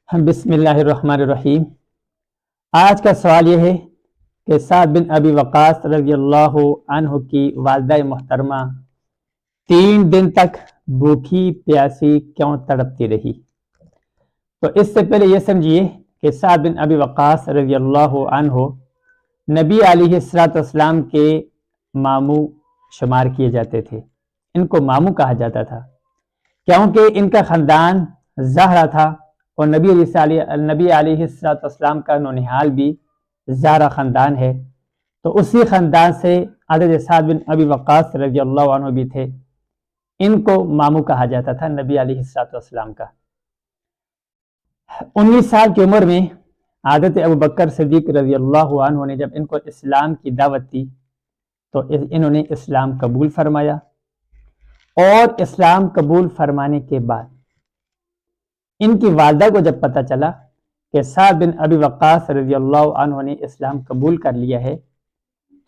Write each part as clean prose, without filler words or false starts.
بسم اللہ الرحمن الرحیم۔ آج کا سوال یہ ہے کہ سعد بن ابی وقاص رضی اللہ عنہ کی والدہ محترمہ 3 دن تک بھوکی پیاسی کیوں تڑپتی رہی؟ تو اس سے پہلے یہ سمجھیے کہ سعد بن ابی وقاص رضی اللہ عنہ نبی علیہ السلام کے ماموں شمار کیے جاتے تھے۔ ان کو ماموں کہا جاتا تھا کیونکہ ان کا خاندان زہرہ تھا، اور نبی علیہ السلام کا نونہال بھی زہرہ خاندان ہے، تو اسی خاندان سے حضرت سعد بن ابی وقاص رضی اللہ عنہ بھی تھے۔ ان کو ماموں کہا جاتا تھا نبی علیہ السلام کا۔ 19 سال کی عمر میں حضرت ابوبکر صدیق رضی اللہ عنہ نے جب ان کو اسلام کی دعوت دی تو انہوں نے اسلام قبول فرمایا، اور اسلام قبول فرمانے کے بعد ان کی والدہ کو جب پتہ چلا کہ سعد بن ابی وقاص رضی اللہ عنہ نے اسلام قبول کر لیا ہے،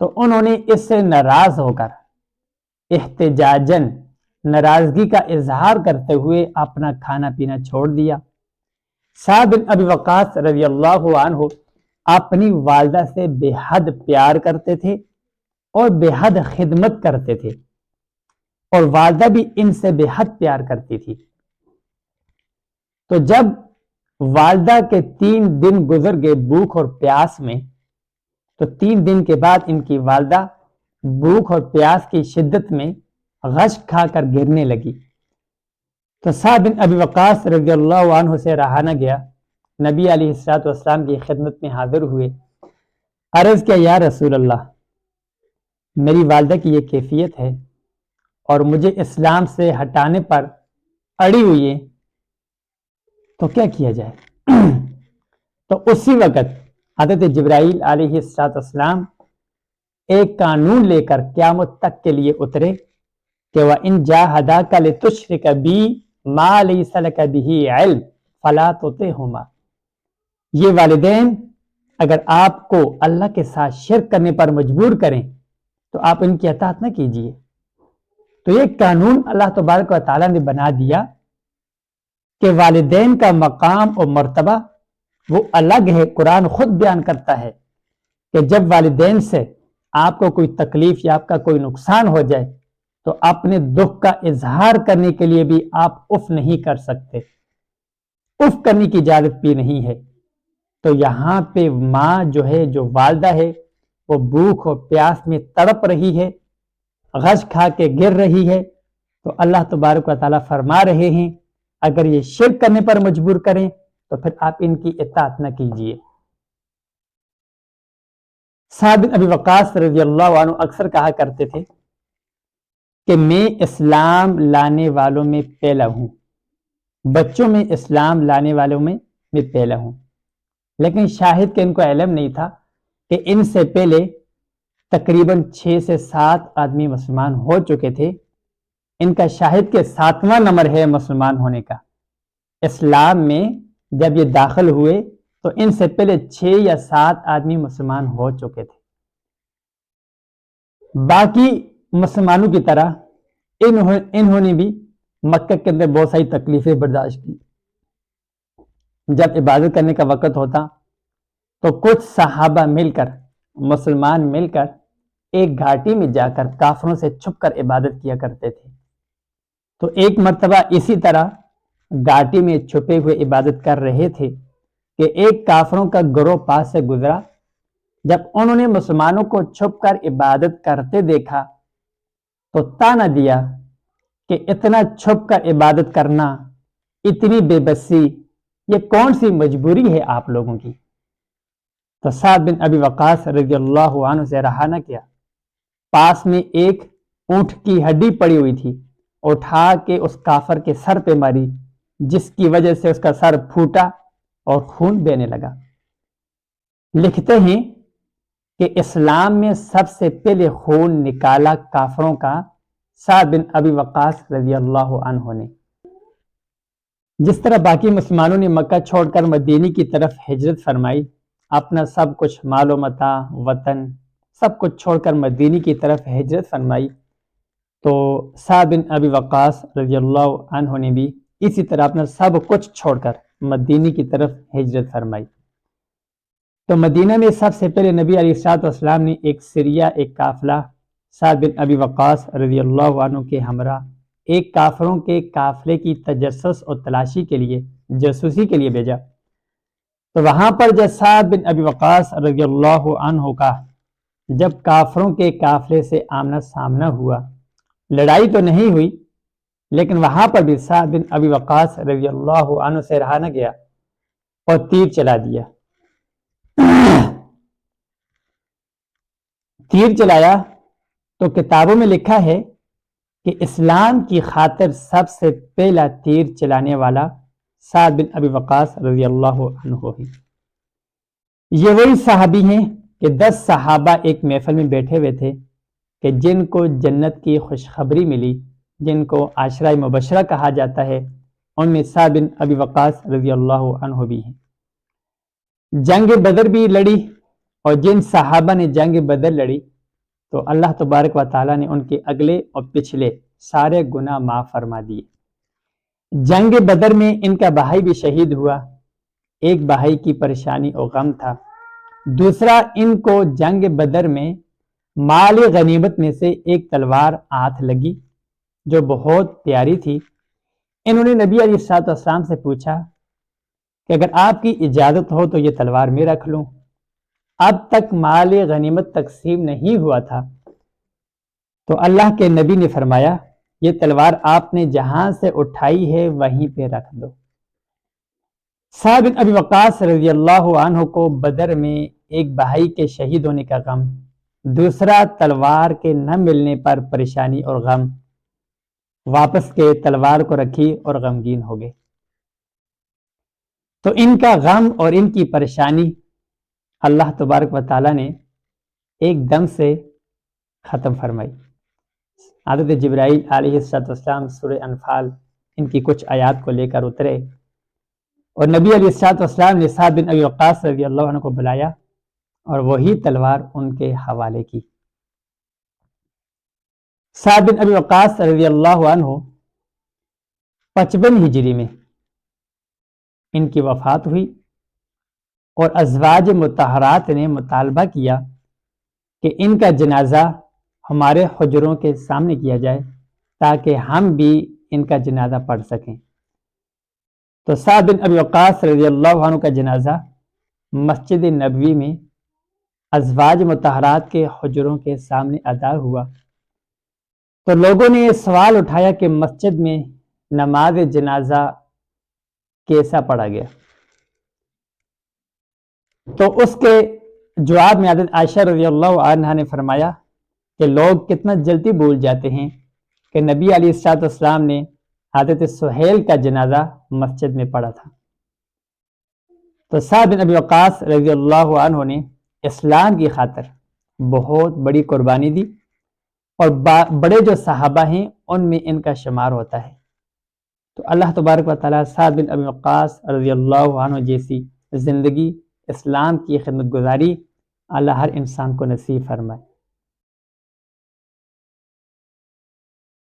تو انہوں نے اس سے ناراض ہو کر احتجاجاً ناراضگی کا اظہار کرتے ہوئے اپنا کھانا پینا چھوڑ دیا۔ سعد بن ابی وقاص رضی اللہ عنہ اپنی والدہ سے بے حد پیار کرتے تھے اور بے حد خدمت کرتے تھے، اور والدہ بھی ان سے بے حد پیار کرتی تھی۔ تو جب والدہ کے 3 دن گزر گئے بھوک اور پیاس میں، تو 3 دن کے بعد ان کی والدہ بھوک اور پیاس کی شدت میں غش کھا کر گرنے لگی۔ تو سعد بن ابی وقاص رضی اللہ عنہ سے رہا نہ گیا، نبی علیہ السلام کی خدمت میں حاضر ہوئے، عرض کیا یا رسول اللہ، میری والدہ کی یہ کیفیت ہے اور مجھے اسلام سے ہٹانے پر اڑی ہوئی ہے، تو کیا کیا جائے؟ تو اسی وقت حضرت جبرائیل علیہ السلام ایک قانون لے کر قیامت تک کے لیے اترے کہ وَإِن جَاهَدَاكَ لِتُشْرِكَ بِي مَا لَيْسَ لَكَ بِهِ عِلْمٌ فَلَا تُطِعْهُمَا۔ یہ والدین اگر آپ کو اللہ کے ساتھ شرک کرنے پر مجبور کریں تو آپ ان کی اطاعت نہ کیجیے۔ تو یہ قانون اللہ تبارک و تعالیٰ نے بنا دیا کہ والدین کا مقام اور مرتبہ وہ الگ ہے۔ قرآن خود بیان کرتا ہے کہ جب والدین سے آپ کو کوئی تکلیف یا آپ کا کوئی نقصان ہو جائے تو اپنے دکھ کا اظہار کرنے کے لیے بھی آپ اف نہیں کر سکتے، اف کرنے کی اجازت بھی نہیں ہے۔ تو یہاں پہ ماں جو ہے، جو والدہ ہے، وہ بھوک اور پیاس میں تڑپ رہی ہے، غش کھا کے گر رہی ہے، تو اللہ تبارک و تعالیٰ فرما رہے ہیں اگر یہ شرک کرنے پر مجبور کریں تو پھر آپ ان کی اطاعت نہ کیجیے۔ سعد بن ابی وقاص رضی اللہ عنہ اکثر کہا کرتے تھے کہ میں اسلام لانے والوں میں پہلا ہوں، بچوں میں اسلام لانے والوں میں پہلا ہوں، لیکن شاہد کہ ان کو علم نہیں تھا کہ ان سے پہلے تقریباً 6 سے 7 آدمی مسلمان ہو چکے تھے۔ ان کا شاہد کہ 7واں نمبر ہے مسلمان ہونے کا۔ اسلام میں جب یہ داخل ہوئے تو ان سے پہلے 6 یا 7 آدمی مسلمان ہو چکے تھے۔ باقی مسلمانوں کی طرح انہوں نے بھی مکہ کے اندر بہت ساری تکلیفیں برداشت کی۔ جب عبادت کرنے کا وقت ہوتا تو کچھ صحابہ مل کر، مسلمان مل کر ایک گھاٹی میں جا کر کافروں سے چھپ کر عبادت کیا کرتے تھے۔ تو ایک مرتبہ اسی طرح گھاٹی میں چھپے ہوئے عبادت کر رہے تھے کہ ایک کافروں کا گروہ پاس سے گزرا۔ جب انہوں نے مسلمانوں کو چھپ کر عبادت کرتے دیکھا تو طعنہ دیا کہ اتنا چھپ کر عبادت کرنا، اتنی بے بسی، یہ کون سی مجبوری ہے آپ لوگوں کی؟ تو سعد بن ابی وقاص رضی اللہ عنہ سے رہا نہ کیا، پاس میں ایک اونٹ کی ہڈی پڑی ہوئی تھی، اٹھا کے اس کافر کے سر پہ ماری، جس کی وجہ سے اس کا سر پھوٹا اور خون بہنے لگا۔ لکھتے ہیں کہ اسلام میں سب سے پہلے خون نکالا کافروں کا سعد بن ابی وقاص رضی اللہ عنہ نے۔ جس طرح باقی مسلمانوں نے مکہ چھوڑ کر مدینے کی طرف ہجرت فرمائی، اپنا سب کچھ، مال و متاع، وطن، سب کچھ چھوڑ کر مدینے کی طرف ہجرت فرمائی، تو سعد بن ابی وقاص رضی اللہ عنہ نے بھی اسی طرح اپنا سب کچھ چھوڑ کر مدینے کی طرف ہجرت فرمائی۔ تو مدینہ میں سب سے پہلے نبی علیہ الصلوۃ والسلام نے ایک سریہ، ایک قافلہ سعد بن ابی وقاص رضی اللہ عنہ کے ہمراہ ایک کافروں کے قافلے کی تجسس اور تلاشی کے لیے، جاسوسی کے لیے بھیجا۔ تو وہاں پر جب سعد بن ابی وقاص رضی اللہ عنہ کا جب کافروں کے قافلے سے آمنا سامنا ہوا، لڑائی تو نہیں ہوئی لیکن وہاں پر بھی سعد بن ابی وقاص رضی اللہ عنہ سے رہا نہ گیا اور تیر چلا دیا۔ تیر چلایا تو کتابوں میں لکھا ہے کہ اسلام کی خاطر سب سے پہلا تیر چلانے والا سعد بن ابی وقاص رضی اللہ عنہ ہے۔ یہ وہی صحابی ہیں کہ 10 صحابہ ایک محفل میں بیٹھے ہوئے تھے کہ جن کو جنت کی خوشخبری ملی، جن کو عشرہ مبشرہ کہا جاتا ہے، ان میں سعد بن ابی وقاص رضی اللہ عنہ بھی ہیں۔ جنگ بدر بھی لڑی، اور جن صحابہ نے جنگ بدر لڑی تو اللہ تبارک و تعالیٰ نے ان کے اگلے اور پچھلے سارے گناہ معاف فرما دیے۔ جنگ بدر میں ان کا بھائی بھی شہید ہوا۔ ایک بھائی کی پریشانی اور غم تھا، دوسرا ان کو جنگ بدر میں مال غنیمت میں سے ایک تلوار ہاتھ لگی جو بہت پیاری تھی۔ انہوں نے نبی علیہ الصلوۃ والسلام سے پوچھا کہ اگر آپ کی اجازت ہو تو یہ تلوار میں رکھ لوں، اب تک مال غنیمت تقسیم نہیں ہوا تھا۔ تو اللہ کے نبی نے فرمایا یہ تلوار آپ نے جہاں سے اٹھائی ہے وہیں پہ رکھ دو۔ سعد بن ابی وقاص رضی اللہ عنہ کو بدر میں ایک بھائی کے شہید ہونے کا غم، دوسرا تلوار کے نہ ملنے پر پریشانی اور غم، واپس کے تلوار کو رکھی اور غمگین ہو گئے۔ تو ان کا غم اور ان کی پریشانی اللہ تبارک و تعالیٰ نے ایک دم سے ختم فرمائی۔ حضرت جبرائیل علیہ السلام سورہ انفال ان کی کچھ آیات کو لے کر اترے اور نبی علیہ السلام نے سعد بن ابی وقاص رضی اللہ عنہ کو بلایا اور وہی تلوار ان کے حوالے کی۔ سعد بن ابی وقاص رضی اللہ عنہ 55 ہجری میں ان کی وفات ہوئی، اور ازواج مطہرات نے مطالبہ کیا کہ ان کا جنازہ ہمارے حجروں کے سامنے کیا جائے تاکہ ہم بھی ان کا جنازہ پڑھ سکیں۔ تو سعد بن ابی وقاص رضی اللہ عنہ کا جنازہ مسجد نبوی میں ازواج مطہرات کے حجروں کے سامنے ادا ہوا۔ تو لوگوں نے یہ سوال اٹھایا کہ مسجد میں نماز جنازہ کیسا پڑھا گیا؟ تو اس کے جواب میں حضرت عائشہ رضی اللہ عنہا نے فرمایا کہ لوگ کتنا جلدی بھول جاتے ہیں کہ نبی علیہ السلام نے حضرت سہیل کا جنازہ مسجد میں پڑھا تھا۔ تو سعد بن ابی وقاص رضی اللہ عنہ نے اسلام کی خاطر بہت بڑی قربانی دی، اور بڑے جو صحابہ ہیں ان میں ان کا شمار ہوتا ہے۔ تو اللہ تبارک و تعالیٰ سعد بن ابی وقاص رضی اللہ عنہ جیسی زندگی، اسلام کی خدمت گزاری اللہ ہر انسان کو نصیب فرمائے۔